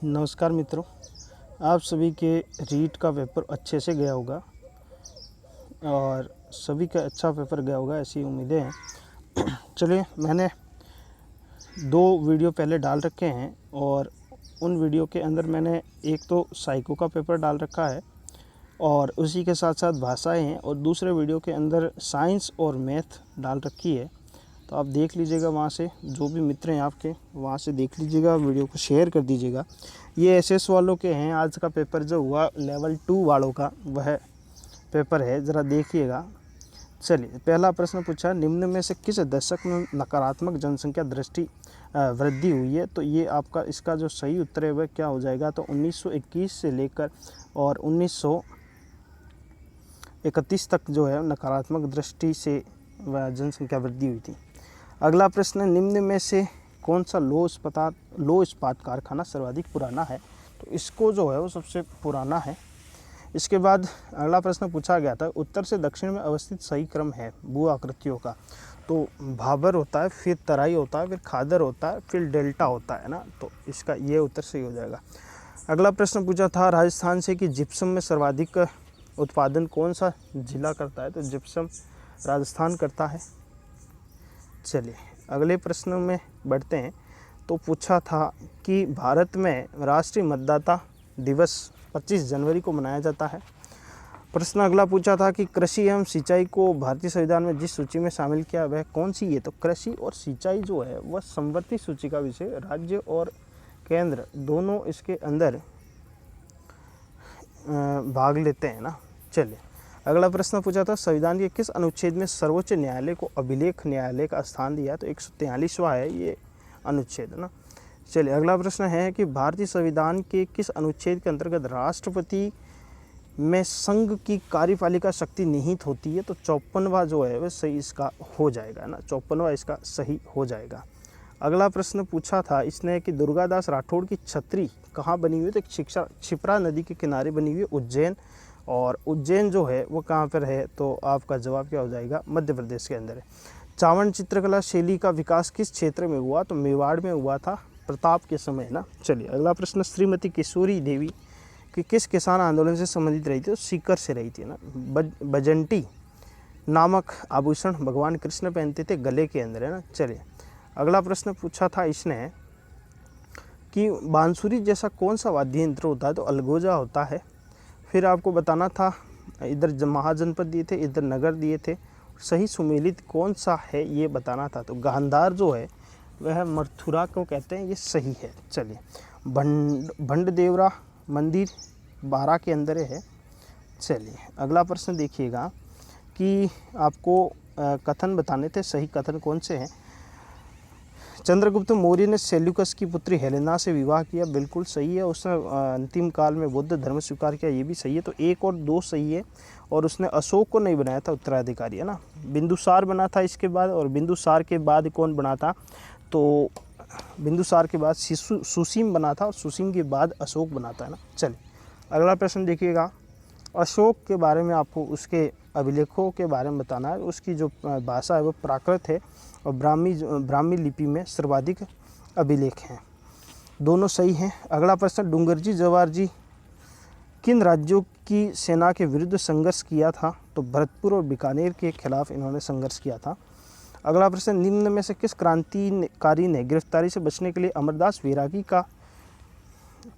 नमस्कार मित्रों, आप सभी के रीट का पेपर अच्छे से गया होगा और सभी का अच्छा पेपर गया होगा, ऐसी उम्मीदें हैं। चलिए, मैंने 2 वीडियो पहले डाल रखे हैं और उन वीडियो के अंदर मैंने एक तो साइको का पेपर डाल रखा है और उसी के साथ साथ भाषाएं हैं, और दूसरे वीडियो के अंदर साइंस और मैथ डाल रखी है। तो आप देख लीजिएगा, वहाँ से जो भी मित्र हैं आपके वहाँ से देख लीजिएगा, वीडियो को शेयर कर दीजिएगा। ये एसएस वालों के हैं। आज का पेपर जो हुआ लेवल 2 वालों का वह पेपर है, ज़रा देखिएगा। चलिए, पहला प्रश्न पूछा, निम्न में से किस दशक में नकारात्मक जनसंख्या दृष्टि वृद्धि हुई है? तो ये आपका इसका जो सही उत्तर है वह क्या हो जाएगा? तो 1921 से लेकर और 1931 तक जो है नकारात्मक दृष्टि से वह जनसंख्या वृद्धि हुई थी। अगला प्रश्न, निम्न में से कौन सा लौह इस्पात कारखाना सर्वाधिक पुराना है? तो इसको जो है वो सबसे पुराना है। इसके बाद अगला प्रश्न पूछा गया था, उत्तर से दक्षिण में अवस्थित सही क्रम है भू आकृतियों का? तो भाबर होता है, फिर तराई होता है, फिर खादर होता है, फिर डेल्टा होता है ना। तो इसका ये उत्तर सही हो जाएगा। अगला प्रश्न पूछा था राजस्थान से कि जिप्सम में सर्वाधिक उत्पादन कौन सा जिला करता है? तो जिप्सम राजस्थान करता है। चलिए, अगले प्रश्न में बढ़ते हैं। तो पूछा था कि भारत में राष्ट्रीय मतदाता दिवस 25 जनवरी को मनाया जाता है। प्रश्न अगला पूछा था कि कृषि एवं सिंचाई को भारतीय संविधान में जिस सूची में शामिल किया वह कौन सी है? तो कृषि और सिंचाई जो है वह समवर्ती सूची का विषय, राज्य और केंद्र दोनों इसके अंदर भाग लेते हैं ना। चलिए, अगला प्रश्न पूछा था, संविधान के किस अनुच्छेद में सर्वोच्च न्यायालय को अभिलेख न्यायालय का स्थान दिया? तो 143वां है ये अनुच्छेद है ना। चलिए, अगला प्रश्न है कि भारतीय संविधान के किस अनुच्छेद के अंतर्गत राष्ट्रपति में संघ की कार्यपालिका शक्ति निहित होती है? तो 54वां जो है वह सही इसका हो जाएगा ना, 54वां इसका सही हो जाएगा। अगला प्रश्न पूछा था इसने कि दुर्गादास राठौड़ की छतरी कहाँ बनी हुई है? तो क्षिप्रा नदी के किनारे बनी हुई है, उज्जैन। और उज्जैन जो है वो कहाँ पर है? तो आपका जवाब क्या हो जाएगा? मध्य प्रदेश के अंदर है। चावंड चित्रकला शैली का विकास किस क्षेत्र में हुआ? तो मेवाड़ में हुआ था, प्रताप के समय ना। चलिए, अगला प्रश्न, श्रीमती किशोरी देवी कि किस किसान आंदोलन से संबंधित रही थी? तो सीकर से रही थी ना। बजंटी नामक आभूषण भगवान कृष्ण पहनते थे गले के अंदर है ना। चलिए, अगला प्रश्न पूछा था इसने कि बांसुरी जैसा कौन सा वाद्य यंत्र होता है? तो अलगोजा होता है। फिर आपको बताना था, इधर महाजनपद दिए थे, इधर नगर दिए थे, सही सुमेलित कौन सा है ये बताना था। तो गांधार जो है वह मथुरा को कहते हैं, ये सही है। चलिए, भंडदेवरा मंदिर बारा के अंदर है। चलिए, अगला प्रश्न देखिएगा कि आपको कथन बताने थे, सही कथन कौन से हैं? चंद्रगुप्त मौर्य ने सेल्यूकस की पुत्री हेलेना से विवाह किया, बिल्कुल सही है। उसने अंतिम काल में बौद्ध धर्म स्वीकार किया, ये भी सही है। तो 1 और 2 सही है। और उसने अशोक को नहीं बनाया था उत्तराधिकारी, है ना। बिंदुसार बना था इसके बाद, और बिंदुसार के बाद कौन बना था? तो बिंदुसार के बाद सुसीम बना था, और सुसीम के बाद अशोक बना था, है ना। चलिए, अगला प्रश्न देखिएगा। अशोक के बारे में आपको उसके अभिलेखों के बारे में बताना है। उसकी जो भाषा है वो प्राकृत है, और ब्राह्मी लिपि में सर्वाधिक अभिलेख हैं। दोनों सही हैं। अगला प्रश्न, डूंगरजी जवाहरजी किन राज्यों की सेना के विरुद्ध संघर्ष किया था? तो भरतपुर और बीकानेर के खिलाफ इन्होंने संघर्ष किया था। अगला प्रश्न, निम्न में से किस क्रांतिकारी ने गिरफ्तारी से बचने के लिए अमरदास वैरागी का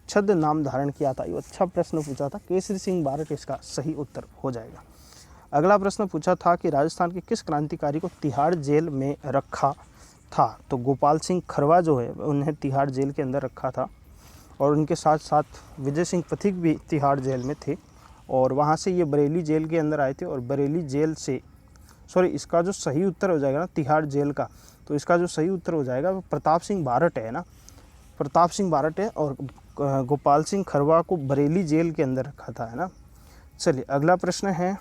छद्म नाम धारण किया था? ये अच्छा प्रश्न पूछा था। केसरी सिंह बारट इसका सही उत्तर हो जाएगा। अगला प्रश्न पूछा था कि राजस्थान के किस क्रांतिकारी को तिहाड़ जेल में रखा था? तो गोपाल सिंह खरवा जो है उन्हें तिहाड़ जेल के अंदर रखा था, और उनके साथ साथ विजय सिंह पथिक भी तिहाड़ जेल में थे, और वहाँ से ये बरेली जेल के अंदर आए थे। और बरेली जेल से इसका जो सही उत्तर हो जाएगा ना तिहाड़ जेल का, तो इसका जो सही उत्तर हो जाएगा वो प्रताप सिंह बारट है ना। प्रताप सिंह बारट है, और गोपाल सिंह खरवा को बरेली जेल के अंदर रखा था, है ना। चलिए, अगला प्रश्न है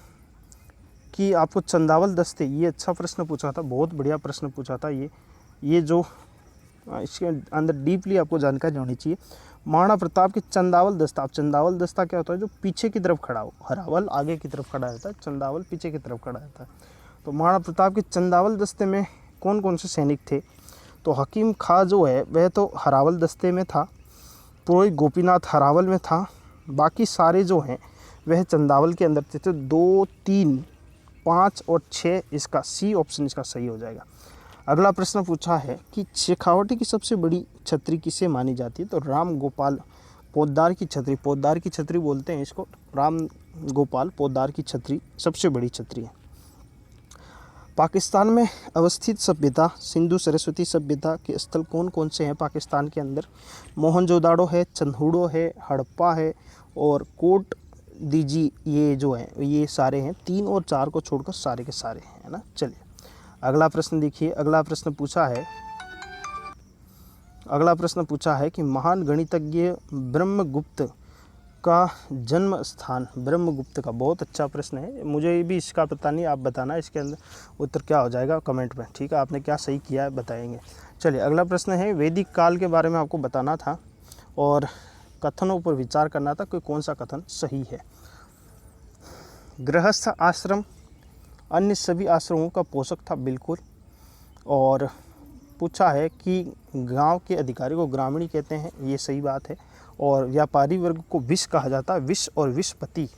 कि आपको चंदावल दस्ते, ये अच्छा प्रश्न पूछा था, बहुत बढ़िया प्रश्न पूछा था ये जो इसके अंदर डीपली आपको जानकारी होनी चाहिए। महाराणा प्रताप के चंदावल दस्ता, अब चंदावल दस्ता क्या होता है? जो पीछे की तरफ खड़ा हो, हरावल आगे की तरफ खड़ा रहता है, चंदावल पीछे की तरफ खड़ा रहता है। तो महाराणा प्रताप के चंदावल दस्ते में कौन कौन से सैनिक थे? तो हकीम खां जो है वह तो हरावल दस्ते में था, पुरोहित गोपीनाथ हरावल में था। बाकी सारे जो हैं वह चंदावल के अंदर थे। तो 2, 3, 5 और 6 इसका सी ऑप्शन इसका सही हो जाएगा। अगला प्रश्न पूछा है कि शेखावटी की सबसे बड़ी छतरी किसे मानी जाती है? तो राम गोपाल पोद्दार की छतरी, पोद्दार की छतरी बोलते हैं इसको, राम गोपाल पोद्दार की छतरी सबसे बड़ी छतरी है। पाकिस्तान में अवस्थित सभ्यता सिंधु सरस्वती सभ्यता के स्थल कौन कौन से हैं पाकिस्तान के अंदर? मोहनजोदाड़ो है, चंदहुड़ो है, हड़प्पा है और कोट दीजी, ये जो है ये सारे हैं। 3 और 4 को छोड़कर सारे के सारे हैं, है ना। चलिए अगला प्रश्न देखिए। अगला प्रश्न पूछा है कि महान गणितज्ञ ब्रह्मगुप्त का जन्म स्थान, ब्रह्मगुप्त का, बहुत अच्छा प्रश्न है, मुझे भी इसका पता नहीं, आप बताना इसके अंदर उत्तर क्या हो जाएगा कमेंट में, ठीक है। आपने क्या सही किया है बताएंगे। चलिए अगला प्रश्न है, वैदिक काल के बारे में आपको बताना था और कथनों पर विचार करना था कि कौन सा कथन सही है। गृहस्थ आश्रम अन्य सभी आश्रमों का पोषक था, बिल्कुल। और पूछा है कि गांव के अधिकारी को ग्रामीणी कहते हैं, ये सही बात है। और व्यापारी वर्ग को विष कहा जाता है, विष और विषपति,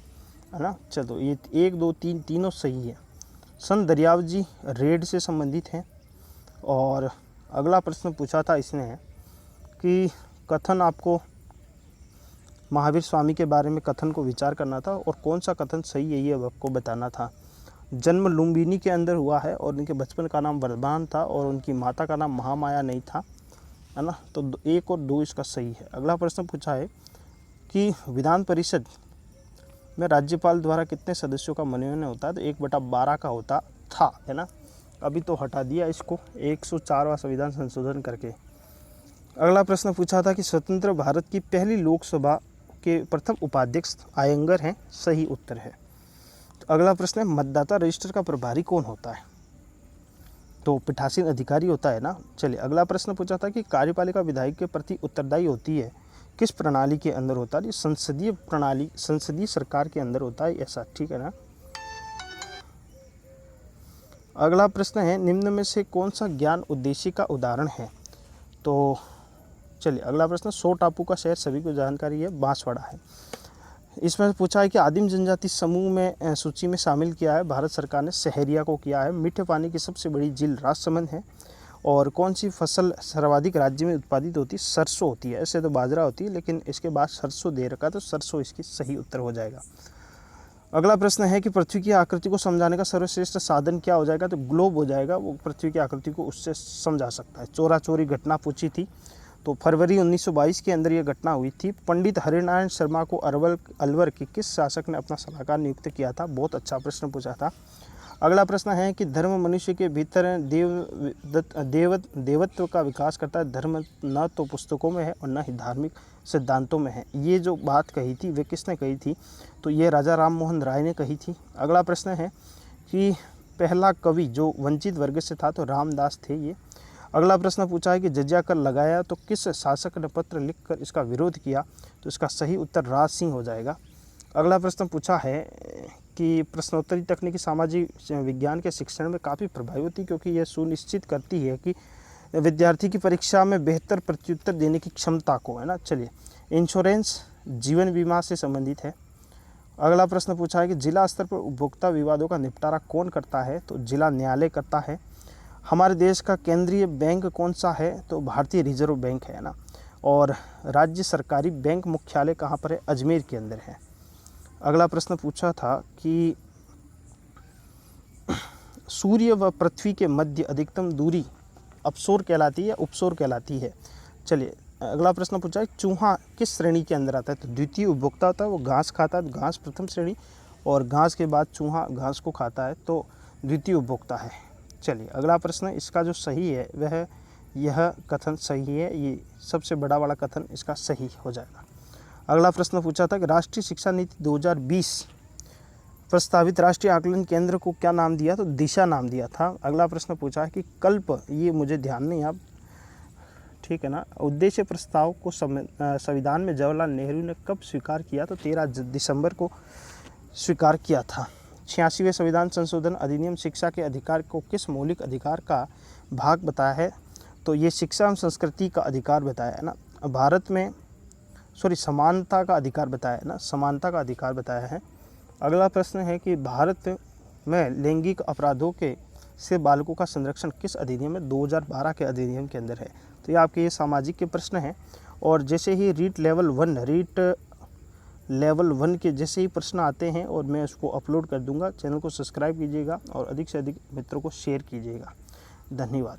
है ना। चलो ये 1, 2, 3 तीनों सही है। संत दरियाव जी रेड से संबंधित हैं। और अगला प्रश्न पूछा था इसने कि कथन, आपको महावीर स्वामी के बारे में कथन को विचार करना था और कौन सा कथन सही है ये आपको बताना था। जन्म लुम्बिनी के अंदर हुआ है और उनके बचपन का नाम वर्धमान था और उनकी माता का नाम महामाया नहीं था, है ना। तो 1 और 2 इसका सही है। अगला प्रश्न पूछा है कि विधान परिषद में राज्यपाल द्वारा कितने सदस्यों का मनोनयन होता है? तो 1/12 का होता था, है ना। अभी तो हटा दिया इसको 104वां संविधान संशोधन करके। अगला प्रश्न पूछा था कि स्वतंत्र भारत की पहली लोकसभा के प्रथम उपाध्यक्ष आयंगर हैं, सही उत्तर है। तो अगला प्रश्न है, मतदाता रजिस्टर का प्रभारी कौन होता है? तो पीठासीन अधिकारी होता है ना। चलिए अगला प्रश्न पूछा था कि कार्यपालिका विधायक के प्रति उत्तरदायी होती है, किस प्रणाली के अंदर होता है? संसदीय प्रणाली, संसदीय सरकार के अंदर होता है ऐसा, ठीक है ना। अगला प्रश्न है, निम्न में से कौन सा ज्ञान उद्देश्य का उदाहरण है? तो चलिए अगला प्रश्न, 100 टापू का शहर सभी को जानकारी है, बांसवाड़ा है। इसमें पूछा है कि आदिम जनजाति समूह में सूची में शामिल किया है भारत सरकार ने, सहरिया को किया है। मीठे पानी की सबसे बड़ी झील राजसमंद है। और कौन सी फसल सर्वाधिक राज्य में उत्पादित होती है? सरसों होती है। ऐसे तो बाजरा होती है लेकिन इसके बाद सरसों दे रखा, तो सरसों इसकी सही उत्तर हो जाएगा। अगला प्रश्न है कि पृथ्वी की आकृति को समझाने का सर्वश्रेष्ठ साधन क्या हो जाएगा? तो ग्लोब हो जाएगा, वो पृथ्वी की आकृति को उससे समझा सकता है। चोरा चोरी घटना पूछी थी, तो फरवरी 1922 के अंदर यह घटना हुई थी। पंडित हरिनारायण शर्मा को अलवर के किस शासक ने अपना सलाहकार नियुक्त किया था? बहुत अच्छा प्रश्न पूछा था। अगला प्रश्न है कि धर्म मनुष्य के भीतर देवत्व का विकास करता है। धर्म न तो पुस्तकों में है और न ही धार्मिक सिद्धांतों में है। ये जो बात कही थी वे किसने कही थी? तो ये राजा राम मोहन राय ने कही थी। अगला प्रश्न है कि पहला कवि जो वंचित वर्ग से था, तो रामदास थे ये। अगला प्रश्न पूछा है कि जजिया कर लगाया तो किस शासक ने पत्र लिखकर इसका विरोध किया? तो इसका सही उत्तर राज सिंह हो जाएगा। अगला प्रश्न पूछा है कि प्रश्नोत्तरी तकनीकी सामाजिक विज्ञान के शिक्षण में काफ़ी प्रभावी होती है, क्योंकि यह सुनिश्चित करती है कि विद्यार्थी की परीक्षा में बेहतर प्रत्युत्तर देने की क्षमता को, है ना। चलिए, इंश्योरेंस जीवन बीमा से संबंधित है। अगला प्रश्न पूछा है कि जिला स्तर पर उपभोक्ता विवादों का निपटारा कौन करता है? तो जिला न्यायालय करता है। हमारे देश का केंद्रीय बैंक कौन सा है? तो भारतीय रिजर्व बैंक है ना। और राज्य सरकारी बैंक मुख्यालय कहाँ पर है? अजमेर के अंदर है। अगला प्रश्न पूछा था कि सूर्य व पृथ्वी के मध्य अधिकतम दूरी अपसोर कहलाती है या उपसोर कहलाती है? चलिए अगला प्रश्न पूछा है, चूहा किस श्रेणी के अंदर आता है? तो द्वितीय उपभोक्ता होता है, वो घास खाता है, घास प्रथम श्रेणी, और घास के बाद चूहा घास को खाता है, तो द्वितीय उपभोक्ता है। चलिए अगला प्रश्न, इसका जो सही है वह यह कथन सही है, ये सबसे बड़ा वाला कथन इसका सही हो जाएगा। अगला प्रश्न पूछा था कि राष्ट्रीय शिक्षा नीति 2020 प्रस्तावित राष्ट्रीय आकलन केंद्र को क्या नाम दिया? तो दिशा नाम दिया था। अगला प्रश्न पूछा है कि कल्प, ये मुझे ध्यान नहीं आप, ठीक है ना, उद्देश्य प्रस्ताव को संविधान में जवाहरलाल नेहरू ने कब स्वीकार किया? तो 13 दिसंबर को स्वीकार किया था। 86वें संविधान संशोधन अधिनियम शिक्षा के अधिकार को किस मौलिक अधिकार का भाग बताया है? तो ये शिक्षा एवं संस्कृति का अधिकार बताया है ना। भारत में समानता का अधिकार बताया है ना, समानता का अधिकार बताया है। अगला प्रश्न है कि भारत में लैंगिक अपराधों के से बालकों का संरक्षण किस अधिनियम में 2012 के अधिनियम के अंदर है। तो ये आपके ये सामाजिक के प्रश्न हैं। और जैसे ही रीट लेवल 1 के जैसे ही प्रश्न आते हैं और मैं उसको अपलोड कर दूंगा, चैनल को सब्सक्राइब कीजिएगा और अधिक से अधिक मित्रों को शेयर कीजिएगा। धन्यवाद।